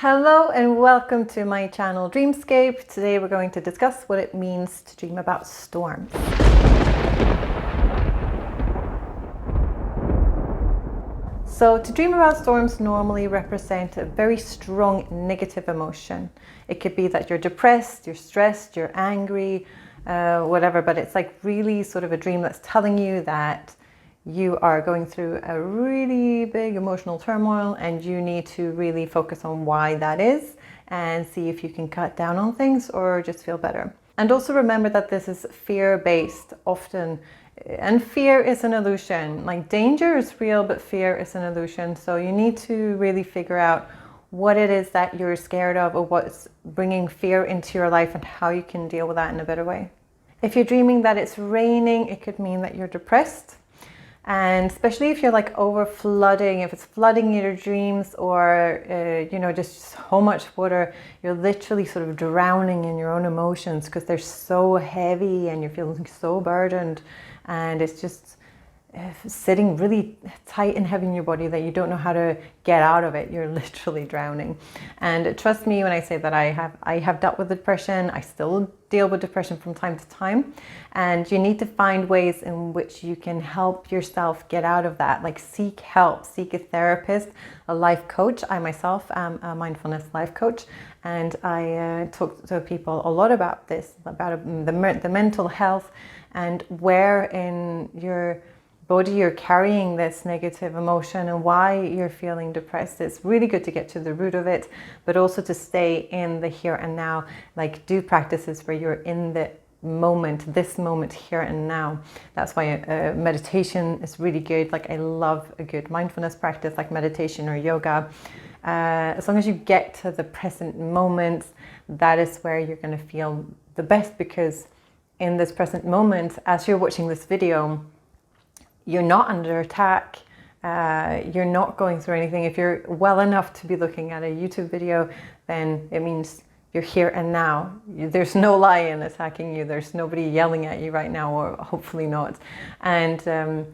Hello and welcome to my channel Dreamscape. Today we're going to discuss what it means to dream about storms. So to dream about storms normally represent a very strong negative emotion. It could be that you're depressed, you're stressed, you're angry, whatever, but it's like really sort of a dream that's telling you that you are going through a really big emotional turmoil and you need to really focus on why that is and see if you can cut down on things or just feel better. And also remember that this is fear-based often, and fear is an illusion. Like danger is real, but fear is an illusion. So you need to really figure out what it is that you're scared of or what's bringing fear into your life and how you can deal with that in a better way. If you're dreaming that it's raining, it could mean that you're depressed. And especially if you're like over flooding, if it's flooding your dreams or, just so much water, you're literally sort of drowning in your own emotions because they're so heavy and you're feeling so burdened and it's just sitting really tight and heavy in your body that you don't know how to get out of it. You're literally drowning. And trust me when I say that I have dealt with depression. I still deal with depression from time to time. And you need to find ways in which you can help yourself get out of that. Like seek help, seek a therapist, a life coach. I myself am a mindfulness life coach. And I talk to people a lot about this, about the mental health and where in your body you're carrying this negative emotion and why you're feeling depressed. It's really good to get to the root of it, but also to stay in the here and now, like do practices where you're in the moment, this moment here and now. That's why meditation is really good. Like I love a good mindfulness practice like meditation or yoga. As long as you get to the present moment, that is where you're going to feel the best, because in this present moment, as you're watching this video, you're not under attack, you're not going through anything. If you're well enough to be looking at a YouTube video, then it means you're here and now. There's no lion attacking you, there's nobody yelling at you right now, or hopefully not. And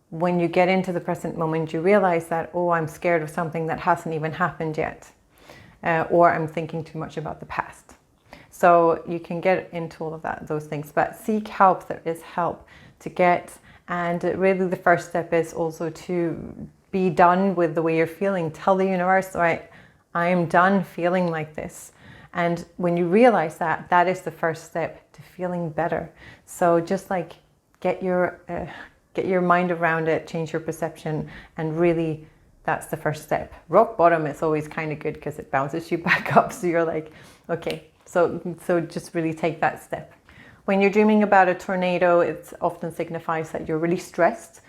when you get into the present moment, you realize that, oh, I'm scared of something that hasn't even happened yet, or I'm thinking too much about the past. So you can get into all of those things, but seek help. There is help to get. And really the first step is also to be done with the way you're feeling. Tell the universe, all right, I am done feeling like this. And when you realize that, that is the first step to feeling better. So just like get your mind around it, change your perception, and really that's the first step. Rock bottom is always kind of good because it bounces you back up. So you're like, okay, so just really take that step. When you're dreaming about a tornado, it often signifies that you're really stressed.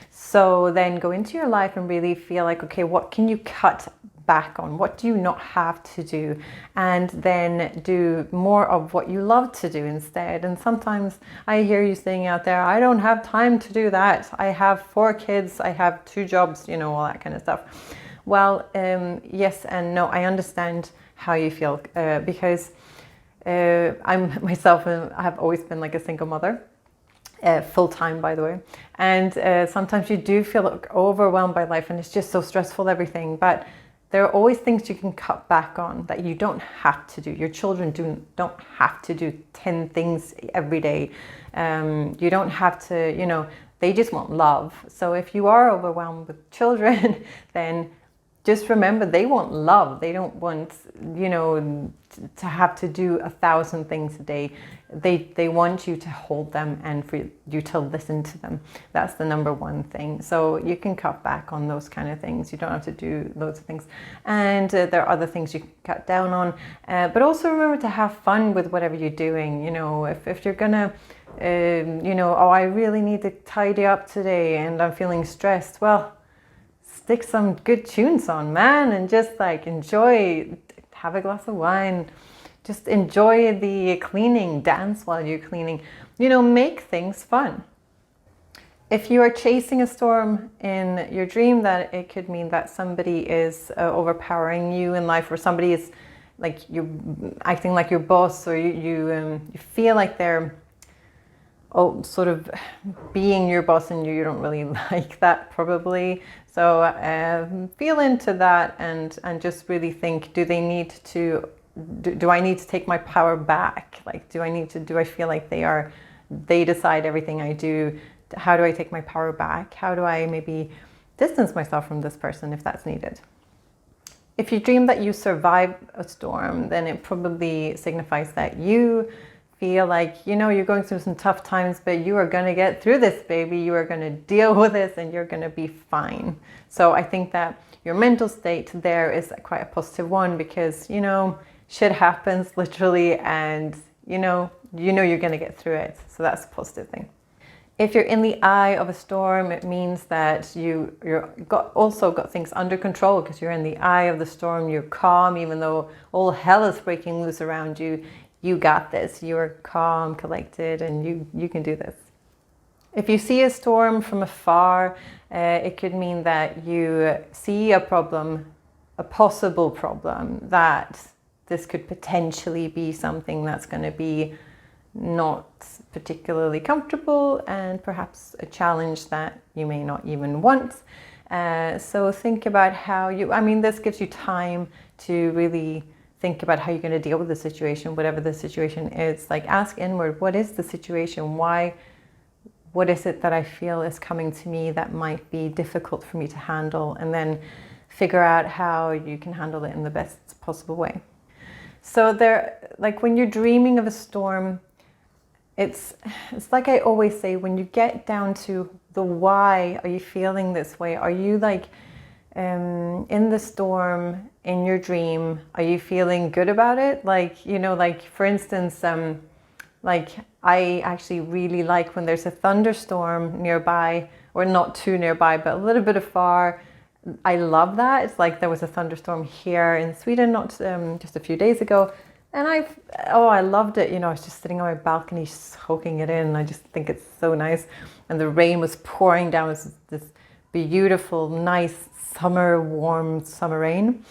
So then go into your life and really feel like, okay, what can you cut back on? What do you not have to do? And then do more of what you love to do instead. And sometimes I hear you saying out there, I don't have time to do that. I have 4 kids, I have 2 jobs, all that kind of stuff. Well, yes and no, I understand how you feel because I'm myself, I have always been like a single mother, full-time by the way. And sometimes you do feel overwhelmed by life and it's just so stressful, everything. But there are always things you can cut back on that you don't have to do. Your children don't have to do 10 things every day. You don't have to, they just want love. So if you are overwhelmed with children, then just remember they want love. They don't want, to have to do 1,000 things a day. They want you to hold them and for you to listen to them. That's the number one thing. So you can cut back on those kind of things. You don't have to do loads of things. And there are other things you can cut down on. But also remember to have fun with whatever you're doing. If you're gonna, oh, I really need to tidy up today and I'm feeling stressed. Well, stick some good tunes on, man, and just like enjoy, have a glass of wine, just enjoy the cleaning, dance while you're cleaning, make things fun. If you are chasing a storm in your dream, that it could mean that somebody is overpowering you in life, or somebody is like you're acting like your boss, or you feel like they're sort of being your boss and you don't really like that probably. So feel into that and just really think, do they need to, do I need to take my power back? Like, do I feel like they decide everything I do? How do I take my power back? How do I maybe distance myself from this person if that's needed? If you dream that you survive a storm, then it probably signifies that you feel like, you're going through some tough times, but you are going to get through this, baby. You are going to deal with this and you're going to be fine. So I think that your mental state there is quite a positive one because, shit happens literally and, you're going to get through it. So that's a positive thing. If you're in the eye of a storm, it means that you're also got things under control because you're in the eye of the storm. You're calm, even though all hell is breaking loose around you. You got this. You're calm, collected, and you can do this. If you see a storm from afar, it could mean that you see a problem, a possible problem, that this could potentially be something that's going to be not particularly comfortable and perhaps a challenge that you may not even want. So think about how this gives you time to really think about how you're going to deal with the situation, whatever the situation is. Like, ask inward, what is the situation? What is it that I feel is coming to me that might be difficult for me to handle? And then figure out how you can handle it in the best possible way. So when you're dreaming of a storm, it's like I always say, when you get down to the why are you feeling this way? Are you in the storm, in your dream, are you feeling good about it? For instance, I actually really like when there's a thunderstorm nearby, or not too nearby, but a little bit afar. I love that. It's like there was a thunderstorm here in Sweden just a few days ago. And I loved it. I was just sitting on my balcony soaking it in. I just think it's so nice. And the rain was pouring down. It was this beautiful, nice warm summer rain.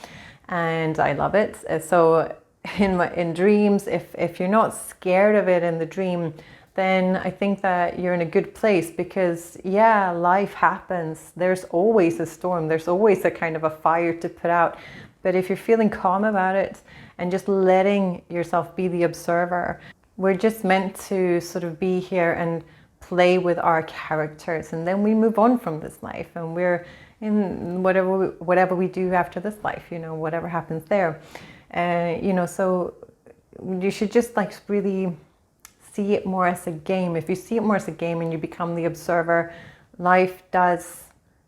And I love it. So in dreams, if you're not scared of it in the dream, then I think that you're in a good place because, life happens. There's always a storm. There's always a kind of a fire to put out. But if you're feeling calm about it and just letting yourself be the observer, we're just meant to sort of be here and play with our characters. And then we move on from this life and we're in whatever we do after this life, whatever happens there. So you should just really see it more as a game. If you see it more as a game and you become the observer, life does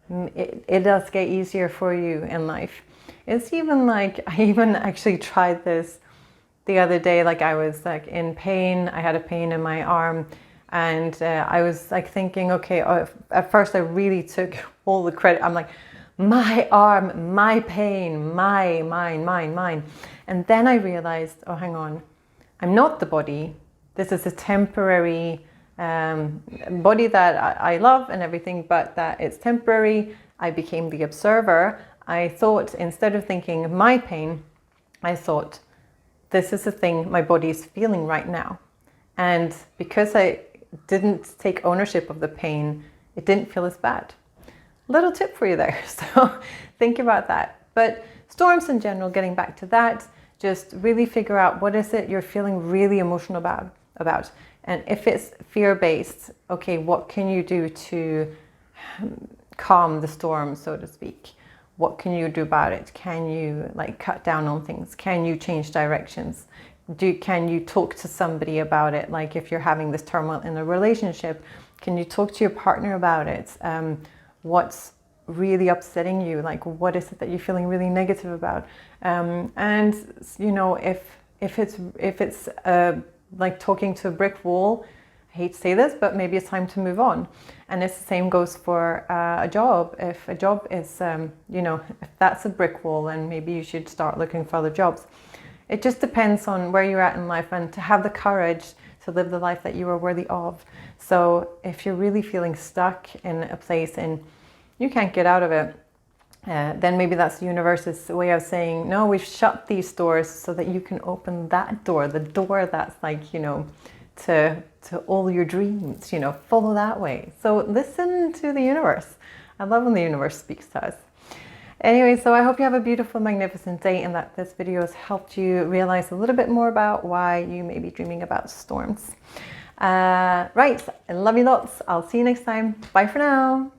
get easier for you in life. It's even I even actually tried this the other day. I was in pain. I had a pain in my arm and I was thinking, okay, at first I really took all the credit. I'm like, my arm, my pain, mine. And then I realized, oh, hang on, I'm not the body. This is a temporary body that I love and everything, but that it's temporary. I became the observer. I thought, instead of thinking my pain, I thought, this is the thing my body is feeling right now. And because I didn't take ownership of the pain, it didn't feel as bad. Little tip for you there. So think about that. But storms in general, getting back to that, just really figure out what is it you're feeling really emotional about. And if it's fear-based, okay, what can you do to calm the storm, so to speak? What can you do about it? Can you cut down on things? Can you change directions? Can you talk to somebody about it? If you're having this turmoil in a relationship, can you talk to your partner about it? What's really upsetting you? What is it that you're feeling really negative about? And if it's talking to a brick wall, I hate to say this, but maybe it's time to move on. And the same goes for a job. If a job is, if that's a brick wall, then maybe you should start looking for other jobs. It just depends on where you're at in life and to have the courage to live the life that you are worthy of. So if you're really feeling stuck in a place and you can't get out of it, then maybe that's the universe's way of saying, no, we've shut these doors so that you can open that door, the door that's to all your dreams, you know, follow that way. So listen to the universe. I love when the universe speaks to us. Anyway, so I hope you have a beautiful, magnificent day and that this video has helped you realize a little bit more about why you may be dreaming about storms. Right, I love you lots. I'll see you next time. Bye for now.